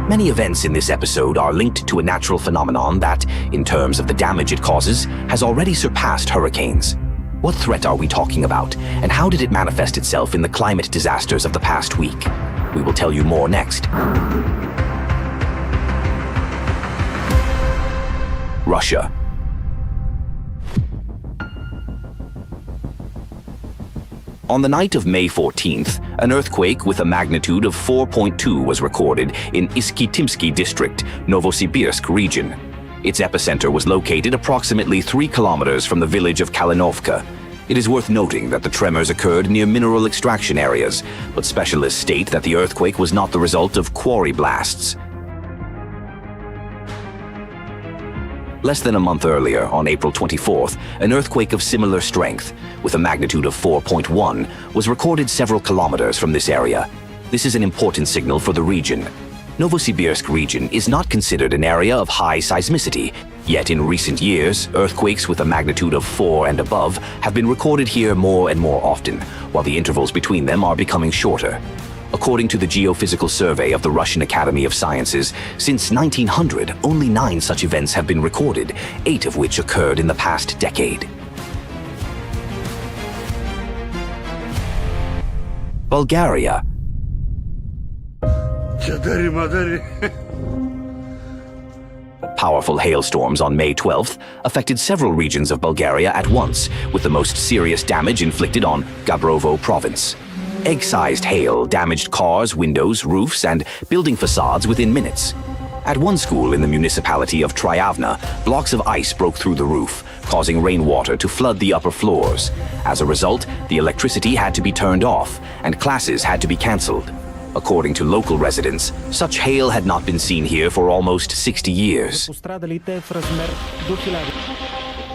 Many events in this episode are linked to a natural phenomenon that, in terms of the damage it causes, has already surpassed hurricanes. What threat are we talking about, and how did it manifest itself in the climate disasters of the past week? We will tell you more next. Russia. On the night of May 14th, an earthquake with a magnitude of 4.2 was recorded in Iskitimsky district, Novosibirsk region. Its epicenter was located approximately 3 kilometers from the village of Kalinovka. It is worth noting that the tremors occurred near mineral extraction areas, but specialists state that the earthquake was not the result of quarry blasts. Less than a month earlier, on April 24th, an earthquake of similar strength, with a magnitude of 4.1, was recorded several kilometers from this area. This is an important signal for the region. Novosibirsk region is not considered an area of high seismicity, yet in recent years, earthquakes with a magnitude of 4 and above have been recorded here more and more often, while the intervals between them are becoming shorter. According to the Geophysical Survey of the Russian Academy of Sciences, since 1900, only 9 such events have been recorded, 8 of which occurred in the past decade. Bulgaria. Powerful hailstorms on May 12th affected several regions of Bulgaria at once, with the most serious damage inflicted on Gabrovo province. Egg-sized hail damaged cars, windows, roofs, and building facades within minutes. At one school in the municipality of Tryavna, blocks of ice broke through the roof, causing rainwater to flood the upper floors. As a result, the electricity had to be turned off, and classes had to be cancelled. According to local residents, such hail had not been seen here for almost 60 years.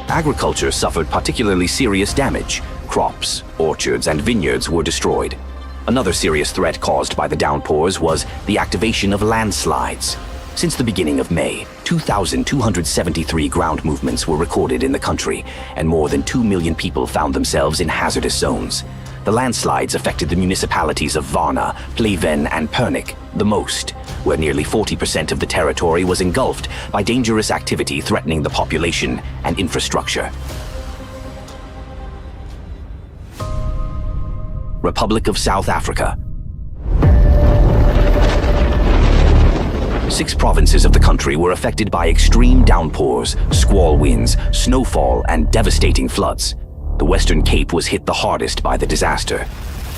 Agriculture suffered particularly serious damage. Crops, orchards, and vineyards were destroyed. Another serious threat caused by the downpours was the activation of landslides. Since the beginning of May, 2,273 ground movements were recorded in the country, and more than 2 million people found themselves in hazardous zones. The landslides affected the municipalities of Varna, Pleven, and Pernik the most, where nearly 40% of the territory was engulfed by dangerous activity threatening the population and infrastructure. Republic of South Africa. 6 provinces of the country were affected by extreme downpours, squall winds, snowfall, and devastating floods. The Western Cape was hit the hardest by the disaster.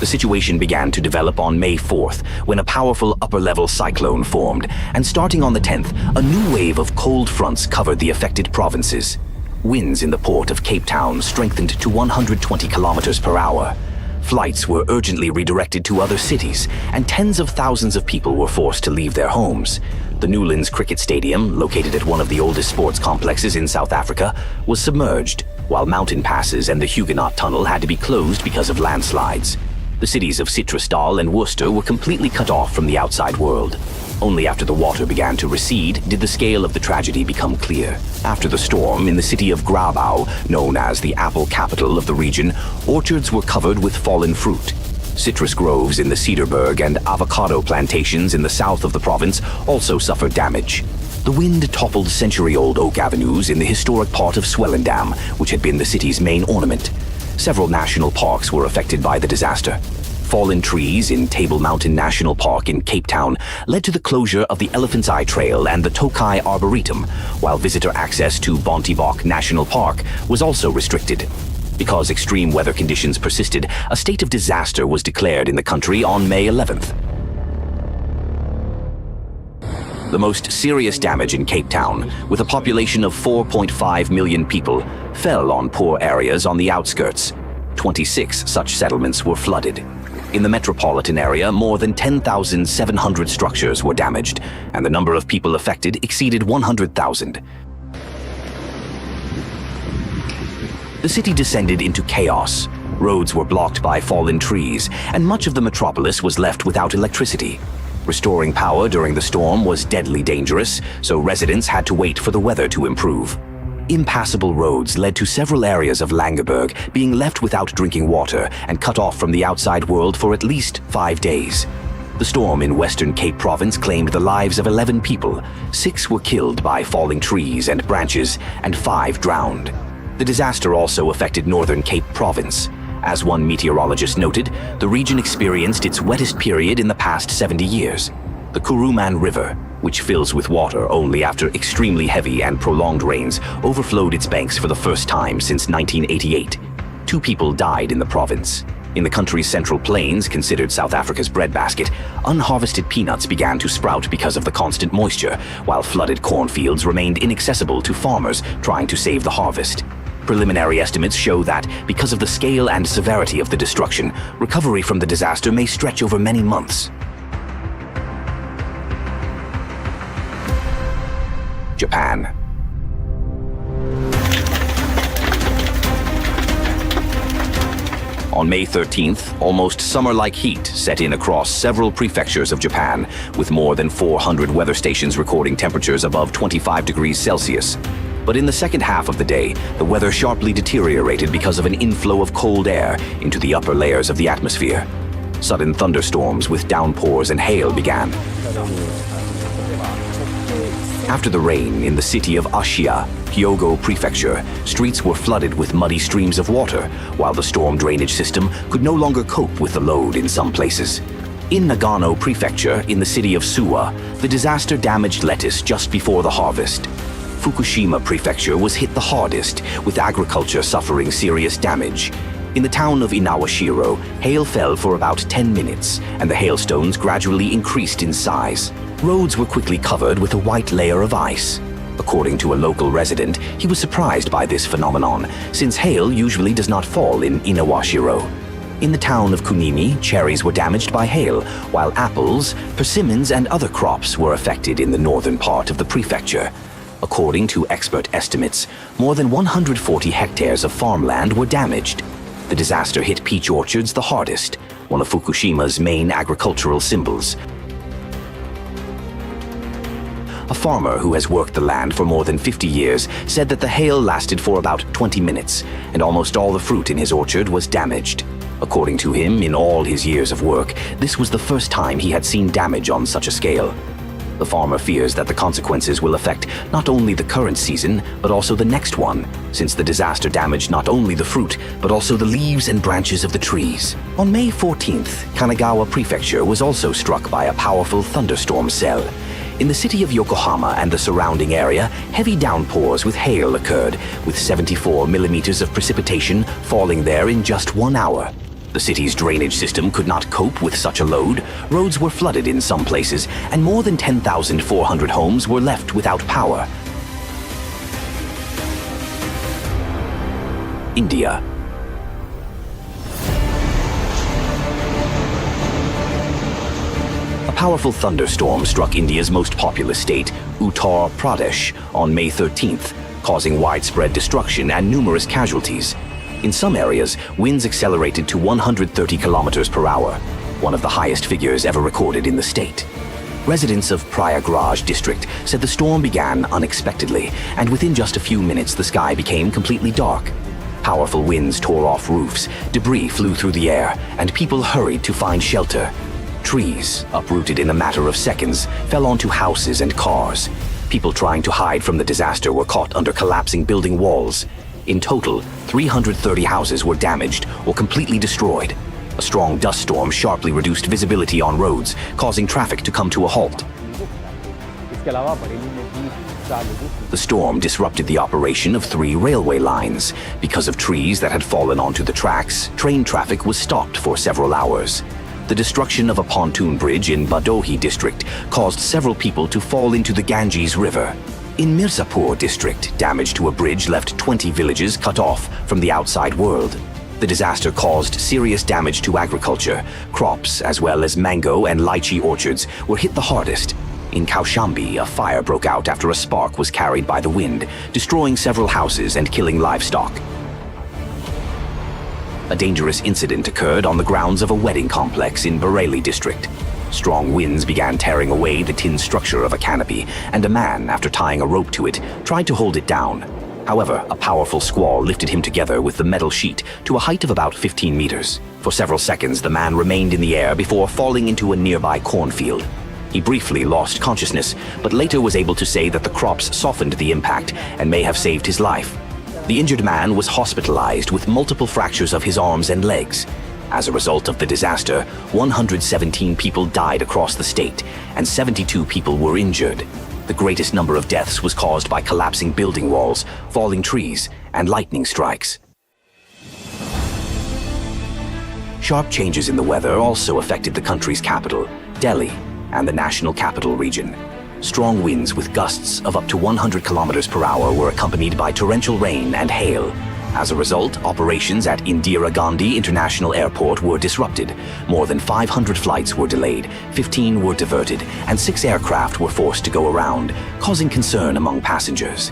The situation began to develop on May 4th, when a powerful upper-level cyclone formed, and starting on the 10th, a new wave of cold fronts covered the affected provinces. Winds in the port of Cape Town strengthened to 120 kilometers per hour. Flights were urgently redirected to other cities, and tens of thousands of people were forced to leave their homes. The Newlands Cricket Stadium, located at one of the oldest sports complexes in South Africa, was submerged, while mountain passes and the Huguenot Tunnel had to be closed because of landslides. The cities of Citrusdal and Worcester were completely cut off from the outside world. Only after the water began to recede did the scale of the tragedy become clear. After the storm, in the city of Grabau, known as the apple capital of the region, orchards were covered with fallen fruit. Citrus groves in the Cedarburg and avocado plantations in the south of the province also suffered damage. The wind toppled century-old oak avenues in the historic part of Swellendam, which had been the city's main ornament. Several national parks were affected by the disaster. Fallen trees in Table Mountain National Park in Cape Town led to the closure of the Elephant's Eye Trail and the Tokai Arboretum, while visitor access to Bontebok National Park was also restricted. Because extreme weather conditions persisted, a state of disaster was declared in the country on May 11th. The most serious damage in Cape Town, with a population of 4.5 million people, fell on poor areas on the outskirts. 26 such settlements were flooded. In the metropolitan area, more than 10,700 structures were damaged, and the number of people affected exceeded 100,000. The city descended into chaos. Roads were blocked by fallen trees, and much of the metropolis was left without electricity. Restoring power during the storm was deadly dangerous, so residents had to wait for the weather to improve. Impassable roads led to several areas of Langeberg being left without drinking water and cut off from the outside world for at least 5 days. The storm in Western Cape Province claimed the lives of 11 people. 6 were killed by falling trees and branches, and 5 drowned. The disaster also affected Northern Cape Province. As one meteorologist noted, the region experienced its wettest period in the past 70 years. The Kuruman River, which fills with water only after extremely heavy and prolonged rains, overflowed its banks for the first time since 1988. 2 people died in the province. In the country's central plains, considered South Africa's breadbasket, unharvested peanuts began to sprout because of the constant moisture, while flooded cornfields remained inaccessible to farmers trying to save the harvest. Preliminary estimates show that, because of the scale and severity of the destruction, recovery from the disaster may stretch over many months. Japan. On May 13th, almost summer-like heat set in across several prefectures of Japan, with more than 400 weather stations recording temperatures above 25 degrees Celsius. But in the second half of the day, the weather sharply deteriorated because of an inflow of cold air into the upper layers of the atmosphere. Sudden thunderstorms with downpours and hail began. After the rain in the city of Ashia, Hyogo Prefecture, streets were flooded with muddy streams of water, while the storm drainage system could no longer cope with the load in some places. In Nagano Prefecture, in the city of Suwa, the disaster damaged lettuce just before the harvest. Fukushima Prefecture was hit the hardest, with agriculture suffering serious damage. In the town of Inawashiro, hail fell for about 10 minutes, and the hailstones gradually increased in size. Roads were quickly covered with a white layer of ice. According to a local resident, he was surprised by this phenomenon, since hail usually does not fall in Inawashiro. In the town of Kunimi, cherries were damaged by hail, while apples, persimmons, and other crops were affected in the northern part of the prefecture. According to expert estimates, more than 140 hectares of farmland were damaged. The disaster hit peach orchards the hardest, one of Fukushima's main agricultural symbols. A farmer who has worked the land for more than 50 years said that the hail lasted for about 20 minutes, and almost all the fruit in his orchard was damaged. According to him, in all his years of work, this was the first time he had seen damage on such a scale. The farmer fears that the consequences will affect not only the current season, but also the next one, since the disaster damaged not only the fruit, but also the leaves and branches of the trees. On May 14th, Kanagawa Prefecture was also struck by a powerful thunderstorm cell. In the city of Yokohama and the surrounding area, heavy downpours with hail occurred, with 74 millimeters of precipitation falling there in just 1 hour. The city's drainage system could not cope with such a load. Roads were flooded in some places, and more than 10,400 homes were left without power. India. A powerful thunderstorm struck India's most populous state, Uttar Pradesh, on May 13th, causing widespread destruction and numerous casualties. In some areas, winds accelerated to 130 kilometers per hour, one of the highest figures ever recorded in the state. Residents of Prayagraj district said the storm began unexpectedly, and within just a few minutes the sky became completely dark. Powerful winds tore off roofs, debris flew through the air, and people hurried to find shelter. Trees, uprooted in a matter of seconds, fell onto houses and cars. People trying to hide from the disaster were caught under collapsing building walls. In total, 330 houses were damaged or completely destroyed. A strong dust storm sharply reduced visibility on roads, causing traffic to come to a halt. The storm disrupted the operation of 3 railway lines. Because of trees that had fallen onto the tracks, train traffic was stopped for several hours. The destruction of a pontoon bridge in Bhadohi district caused several people to fall into the Ganges River. In Mirzapur district, damage to a bridge left 20 villages cut off from the outside world. The disaster caused serious damage to agriculture. Crops, as well as mango and lychee orchards, were hit the hardest. In Kaushambi, a fire broke out after a spark was carried by the wind, destroying several houses and killing livestock. A dangerous incident occurred on the grounds of a wedding complex in Bareilly district. Strong winds began tearing away the tin structure of a canopy, and a man, after tying a rope to it, tried to hold it down. However, a powerful squall lifted him together with the metal sheet to a height of about 15 meters. For several seconds, the man remained in the air before falling into a nearby cornfield. He briefly lost consciousness, but later was able to say that the crops softened the impact and may have saved his life. The injured man was hospitalized with multiple fractures of his arms and legs. As a result of the disaster, 117 people died across the state, and 72 people were injured. The greatest number of deaths was caused by collapsing building walls, falling trees, and lightning strikes. Sharp changes in the weather also affected the country's capital, Delhi, and the National Capital Region. Strong winds with gusts of up to 100 kilometers per hour were accompanied by torrential rain and hail. As a result, operations at Indira Gandhi International Airport were disrupted. More than 500 flights were delayed, 15 were diverted, and 6 aircraft were forced to go around, causing concern among passengers.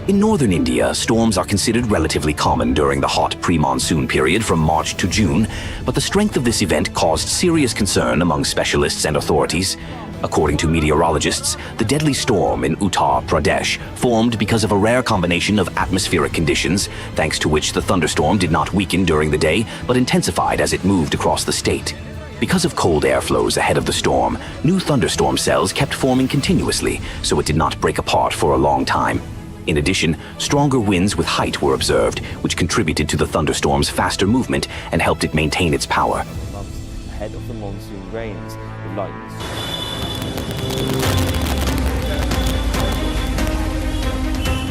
In northern India, storms are considered relatively common during the hot pre-monsoon period from March to June, but the strength of this event caused serious concern among specialists and authorities. According to meteorologists, the deadly storm in Uttar Pradesh formed because of a rare combination of atmospheric conditions, thanks to which the thunderstorm did not weaken during the day, but intensified as it moved across the state. Because of cold air flows ahead of the storm, new thunderstorm cells kept forming continuously, so it did not break apart for a long time. In addition, stronger winds with height were observed, which contributed to the thunderstorm's faster movement and helped it maintain its power. Months ahead of the monsoon rains, with lightning.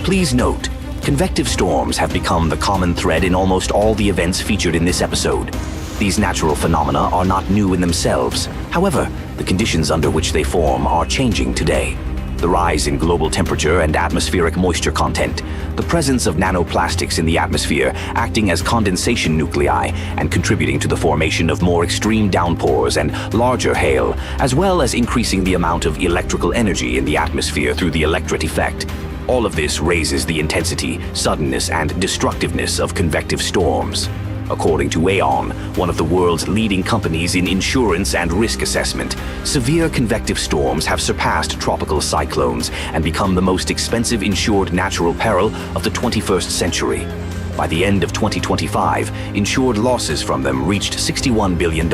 Please note, convective storms have become the common thread in almost all the events featured in this episode. These natural phenomena are not new in themselves. However, the conditions under which they form are changing today. The rise in global temperature and atmospheric moisture content, the presence of nanoplastics in the atmosphere acting as condensation nuclei and contributing to the formation of more extreme downpours and larger hail, as well as increasing the amount of electrical energy in the atmosphere through the electret effect. All of this raises the intensity, suddenness, and destructiveness of convective storms. According to Aon, one of the world's leading companies in insurance and risk assessment, severe convective storms have surpassed tropical cyclones and become the most expensive insured natural peril of the 21st century. By the end of 2025, insured losses from them reached $61 billion,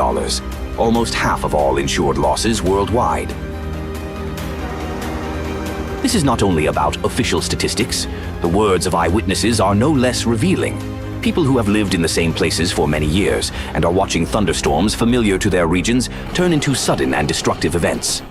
almost half of all insured losses worldwide. This is not only about official statistics. The words of eyewitnesses are no less revealing. People who have lived in the same places for many years and are watching thunderstorms familiar to their regions turn into sudden and destructive events.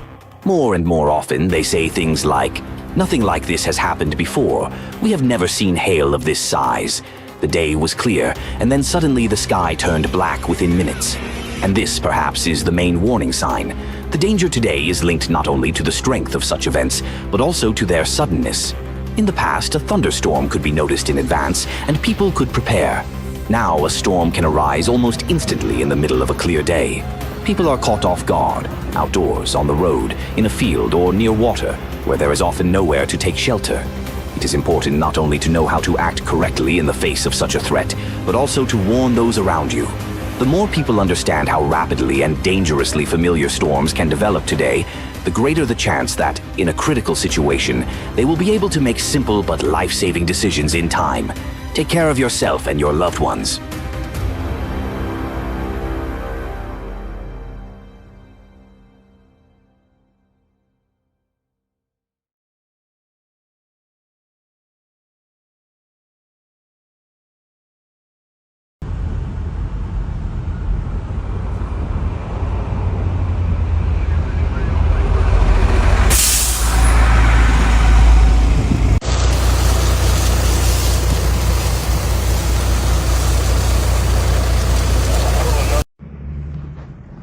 More and more often, they say things like, "Nothing like this has happened before. We have never seen hail of this size. The day was clear, and then suddenly the sky turned black within minutes." And this, perhaps, is the main warning sign. The danger today is linked not only to the strength of such events, but also to their suddenness. In the past, a thunderstorm could be noticed in advance, and people could prepare. Now, a storm can arise almost instantly in the middle of a clear day. People are caught off guard, outdoors, on the road, in a field, or near water, where there is often nowhere to take shelter. It is important not only to know how to act correctly in the face of such a threat, but also to warn those around you. The more people understand how rapidly and dangerously familiar storms can develop today, the greater the chance that, in a critical situation, they will be able to make simple but life-saving decisions in time. Take care of yourself and your loved ones.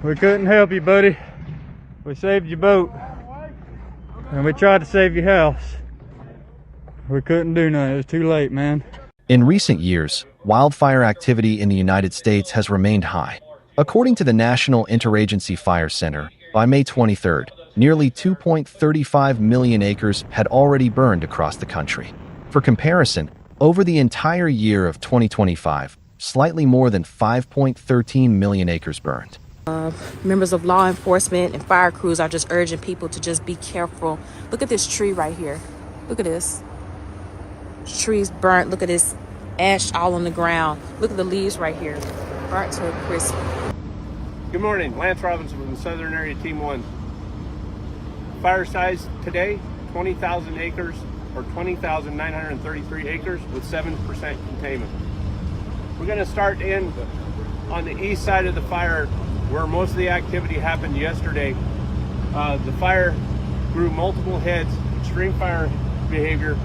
We couldn't help you, buddy. We saved your boat. And we tried to save your house. We couldn't do nothing. It was too late, man. In recent years, wildfire activity in the United States has remained high. According to the National Interagency Fire Center, by May 23rd, nearly 2.35 million acres had already burned across the country. For comparison, over the entire year of 2025, slightly more than 5.13 million acres burned. Members of law enforcement and fire crews are just urging people to just be careful. Look at this tree right here. Look at this. Trees burnt. Look at this ash all on the ground. Look at the leaves right here. Burnt to a crisp. Good morning, Lance Robinson from the Southern Area Team 1. Fire size today, 20,000 acres or 20,933 acres with 7% containment. We're going to start in on the east side of the fire where most of the activity happened yesterday. The fire grew multiple heads, extreme fire behavior.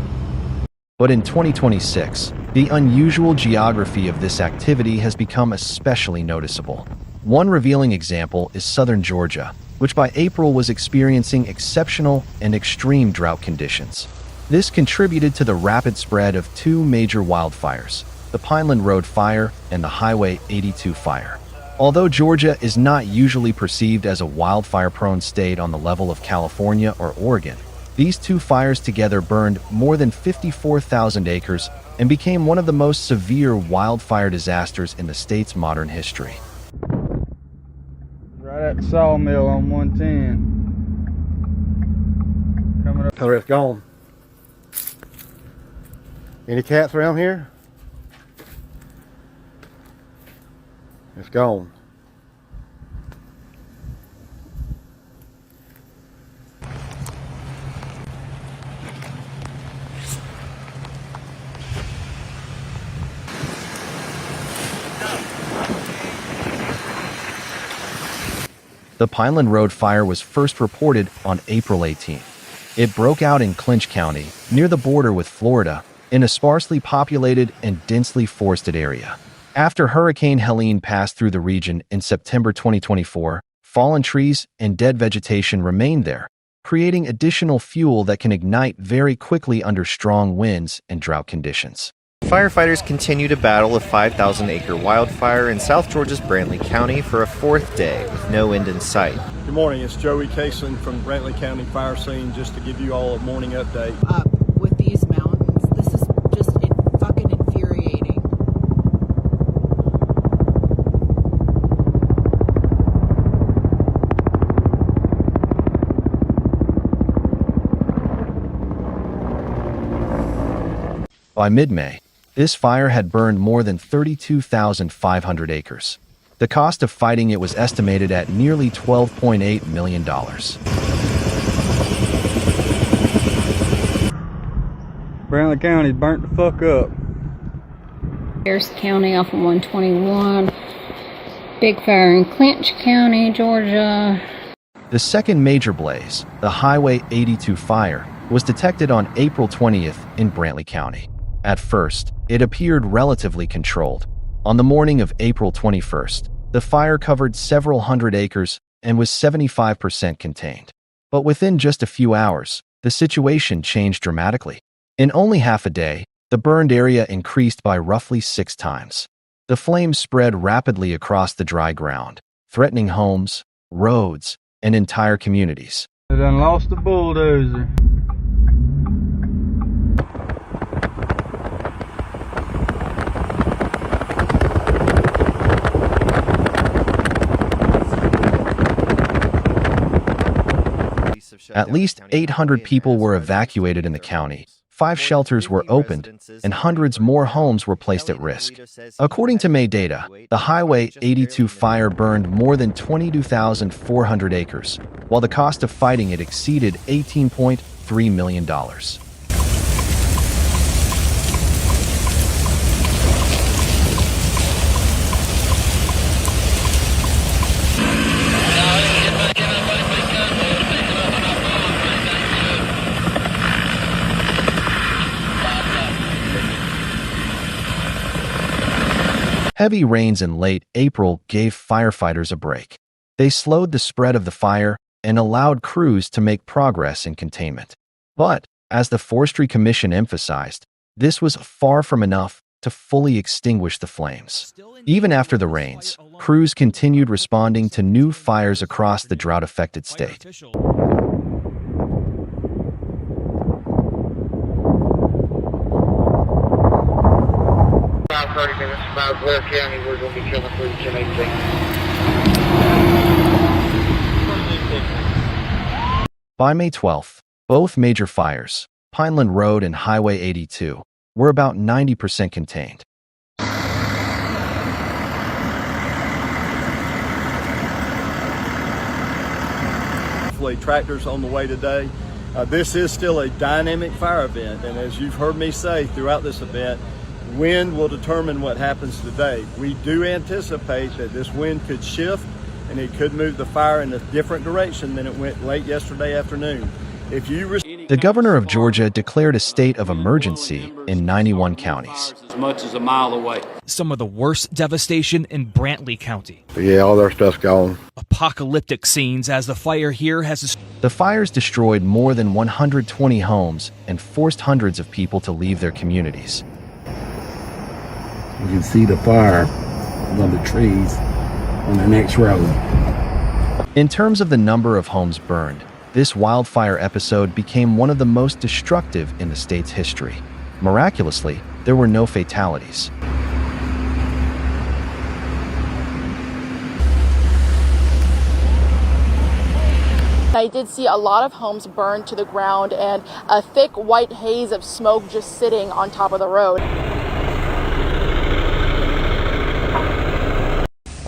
But in 2026, the unusual geography of this activity has become especially noticeable. One revealing example is southern Georgia, which by April was experiencing exceptional and extreme drought conditions. This contributed to the rapid spread of two major wildfires, the Pineland Road Fire and the Highway 82 fire. Although Georgia is not usually perceived as a wildfire-prone state on the level of California or Oregon, these two fires together burned more than 54,000 acres and became one of the most severe wildfire disasters in the state's modern history. Right at the sawmill on 110. Coming up. Oh, it's gone. Any cats around here? It's gone. The Pineland Road Fire was first reported on April 18th. It broke out in Clinch County, near the border with Florida, in a sparsely populated and densely forested area. After Hurricane Helene passed through the region in September 2024, fallen trees and dead vegetation remained there, creating additional fuel that can ignite very quickly under strong winds and drought conditions. Firefighters continue to battle a 5,000-acre wildfire in South Georgia's Brantley County for a fourth day with no end in sight. Good morning, it's Joey Kaysen from Brantley County Fire Scene, just to give you all a morning update. With these mountains, this is just fucking infuriating. By mid-May, this fire had burned more than 32,500 acres. The cost of fighting it was estimated at nearly $12.8 million. Brantley County's burnt the fuck up. Harris County off of 121. Big fire in Clinch County, Georgia. The second major blaze, the Highway 82 fire, was detected on April 20th in Brantley County. At first, it appeared relatively controlled. On the morning of April 21st, the fire covered several hundred acres and was 75% contained. But within just a few hours, the situation changed dramatically. In only half a day, the burned area increased by roughly 6 times. The flames spread rapidly across the dry ground, threatening homes, roads, and entire communities. They done lost the bulldozer. At least 800 people were evacuated in the county. 5 shelters were opened, and hundreds more homes were placed at risk. According to May data, the Highway 82 fire burned more than 22,400 acres, while the cost of fighting it exceeded $18.3 million. Heavy rains in late April gave firefighters a break. They slowed the spread of the fire and allowed crews to make progress in containment. But, as the Forestry Commission emphasized, this was far from enough to fully extinguish the flames. Even after the rains, crews continued responding to new fires across the drought-affected state. About 30 minutes about Blair County, we're going to be coming through 1018. By May 12th, both major fires, Pineland Road and Highway 82, were about 90% contained. Tractors on the way today. This is still a dynamic fire event, and as you've heard me say throughout this event, wind will determine what happens today. We do anticipate that this wind could shift and it could move the fire in a different direction than it went late yesterday afternoon. The governor of Georgia declared a state of emergency in 91 counties. As much as a mile away. Some of the worst devastation in Brantley County. Yeah, all their stuff's gone. Apocalyptic scenes as the fire here has... The fires destroyed more than 120 homes and forced hundreds of people to leave their communities. You can see the fire above the trees on the next road. In terms of the number of homes burned, this wildfire episode became one of the most destructive in the state's history. Miraculously, there were no fatalities. I did see a lot of homes burned to the ground and a thick white haze of smoke just sitting on top of the road.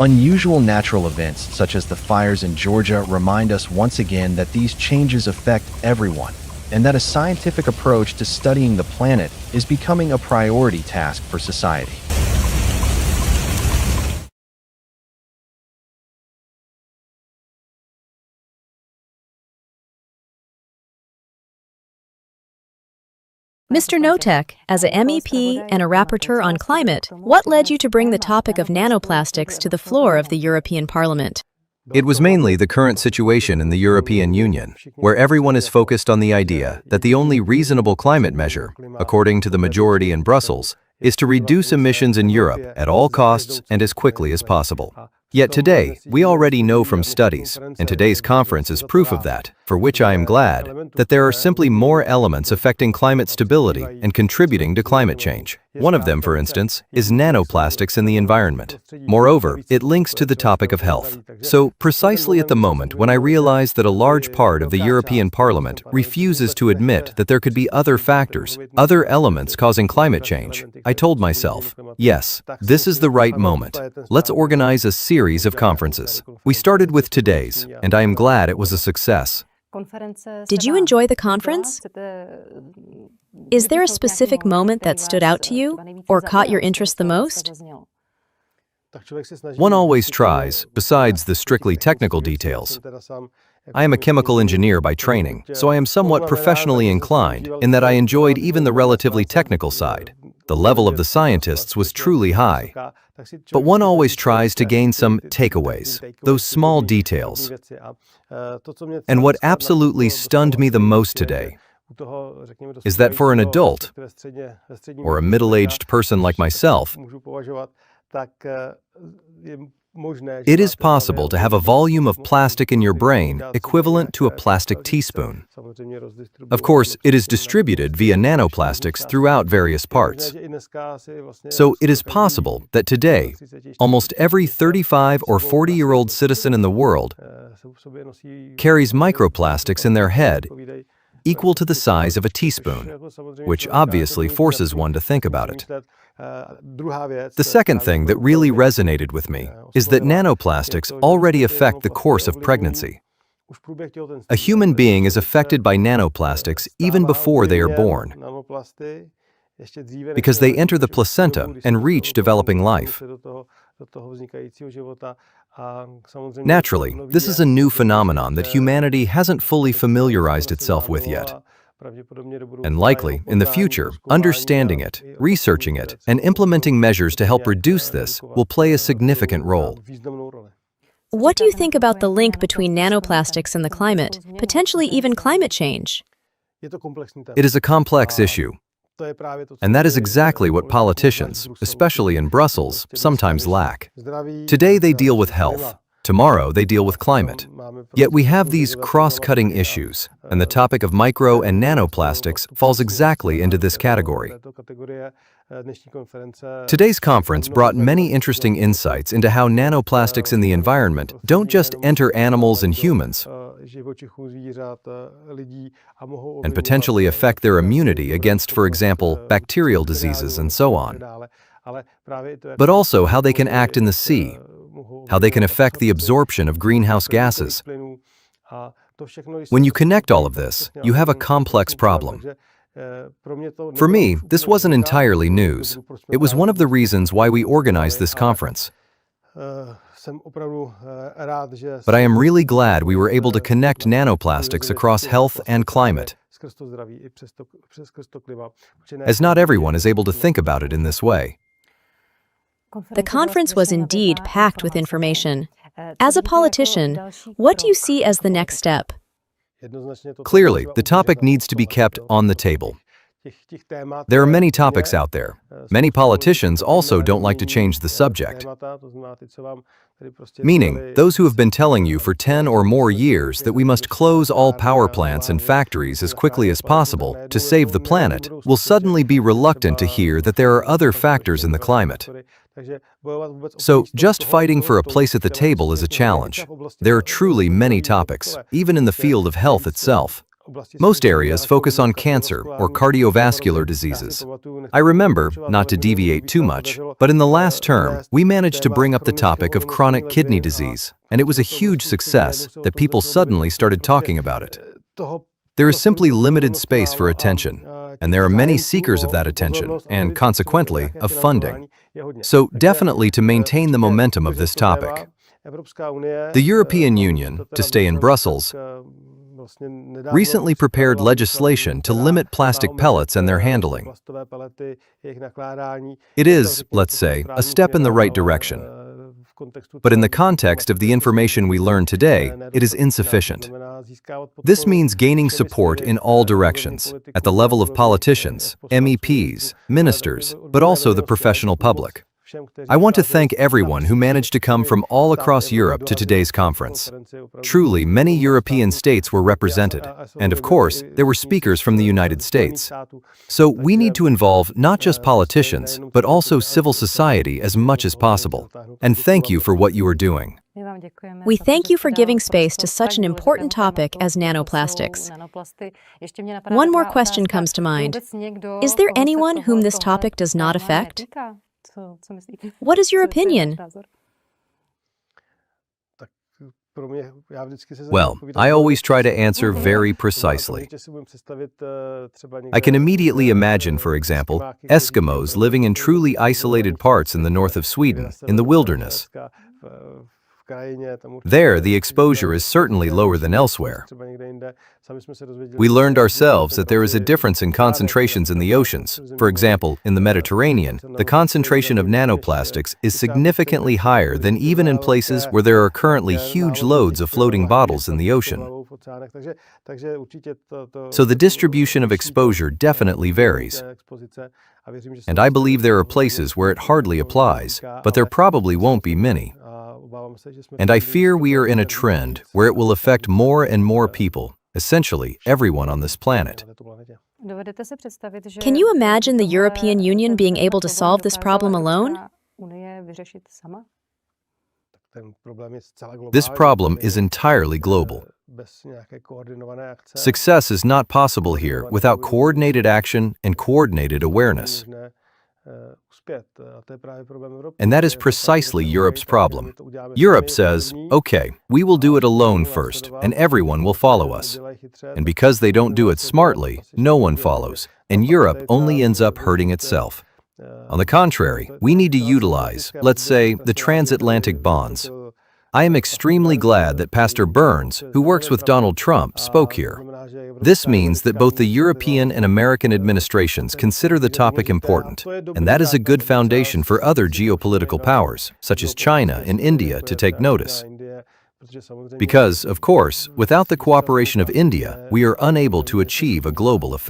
Unusual natural events such as the fires in Georgia remind us once again that these changes affect everyone, and that a scientific approach to studying the planet is becoming a priority task for society. Mr. Notek, as a MEP and a rapporteur on climate, what led you to bring the topic of nanoplastics to the floor of the European Parliament? It was mainly the current situation in the European Union, where everyone is focused on the idea that the only reasonable climate measure, according to the majority in Brussels, is to reduce emissions in Europe at all costs and as quickly as possible. Yet today, we already know from studies, and today's conference is proof of that, for which I am glad, that there are simply more elements affecting climate stability and contributing to climate change. One of them, for instance, is nanoplastics in the environment. Moreover, it links to the topic of health. So, precisely at the moment when I realized that a large part of the European Parliament refuses to admit that there could be other factors, other elements causing climate change, I told myself, yes, this is the right moment. Let's organize a series of conferences. We started with today's, and I am glad it was a success. Did you enjoy the conference? Is there a specific moment that stood out to you or caught your interest the most? One always tries, besides the strictly technical details. I am a chemical engineer by training, so I am somewhat professionally inclined in that I enjoyed even the relatively technical side. The level of the scientists was truly high. But one always tries to gain some takeaways, those small details. And what absolutely stunned me the most today is that for an adult, or a middle-aged person like myself, it is possible to have a volume of plastic in your brain equivalent to a plastic teaspoon. Of course, it is distributed via nanoplastics throughout various parts. So it is possible that today, almost every 35 or 40-year-old citizen in the world carries microplastics in their head equal to the size of a teaspoon, which obviously forces one to think about it. The second thing that really resonated with me is that nanoplastics already affect the course of pregnancy. A human being is affected by nanoplastics even before they are born, because they enter the placenta and reach developing life. Naturally, this is a new phenomenon that humanity hasn't fully familiarized itself with yet. And likely, in the future, understanding it, researching it, and implementing measures to help reduce this will play a significant role. What do you think about the link between nanoplastics and the climate, potentially even climate change? It is a complex issue. And that is exactly what politicians, especially in Brussels, sometimes lack. Today they deal with health. Tomorrow they deal with climate. Yet we have these cross-cutting issues, and the topic of micro and nanoplastics falls exactly into this category. Today's conference brought many interesting insights into how nanoplastics in the environment don't just enter animals and humans and potentially affect their immunity against, for example, bacterial diseases and so on, but also how they can act in the sea, how they can affect the absorption of greenhouse gases. When you connect all of this, you have a complex problem. For me, this wasn't entirely news. It was one of the reasons why we organized this conference. But I am really glad we were able to connect nanoplastics across health and climate, as not everyone is able to think about it in this way. The conference was indeed packed with information. As a politician, what do you see as the next step? Clearly, the topic needs to be kept on the table. There are many topics out there. Many politicians also don't like to change the subject. Meaning, those who have been telling you for 10 or more years that we must close all power plants and factories as quickly as possible to save the planet will suddenly be reluctant to hear that there are other factors in the climate. So, just fighting for a place at the table is a challenge. There are truly many topics, even in the field of health itself. Most areas focus on cancer or cardiovascular diseases. I remember, not to deviate too much, but in the last term, we managed to bring up the topic of chronic kidney disease, and it was a huge success that people suddenly started talking about it. There is simply limited space for attention, and there are many seekers of that attention, and consequently, of funding. So definitely to maintain the momentum of this topic. The European Union, to stay in Brussels, recently prepared legislation to limit plastic pellets and their handling. It is, let's say, a step in the right direction. But in the context of the information we learned today, it is insufficient. This means gaining support in all directions, at the level of politicians, MEPs, ministers, but also the professional public. I want to thank everyone who managed to come from all across Europe to today's conference. Truly, many European states were represented, and of course, there were speakers from the United States. So we need to involve not just politicians, but also civil society as much as possible. And thank you for what you are doing. We thank you for giving space to such an important topic as nanoplastics. One more question comes to mind. Is there anyone whom this topic does not affect? What is your opinion? Well, I always try to answer very precisely. I can immediately imagine, for example, Eskimos living in truly isolated parts in the north of Sweden, in the wilderness. There, the exposure is certainly lower than elsewhere. We learned ourselves that there is a difference in concentrations in the oceans. For example, in the Mediterranean, the concentration of nanoplastics is significantly higher than even in places where there are currently huge loads of floating bottles in the ocean. So the distribution of exposure definitely varies. And I believe there are places where it hardly applies, but there probably won't be many. And I fear we are in a trend where it will affect more and more people, essentially everyone on this planet. Can you imagine the European Union being able to solve this problem alone? This problem is entirely global. Success is not possible here without coordinated action and coordinated awareness. And that is precisely Europe's problem. Europe says, okay, we will do it alone first, and everyone will follow us. And because they don't do it smartly, no one follows, and Europe only ends up hurting itself. On the contrary, we need to utilize, let's say, the transatlantic bonds. I am extremely glad that Pastor Burns, who works with Donald Trump, spoke here. This means that both the European and American administrations consider the topic important, and that is a good foundation for other geopolitical powers, such as China and India, to take notice. Because, of course, without the cooperation of India, we are unable to achieve a global effect.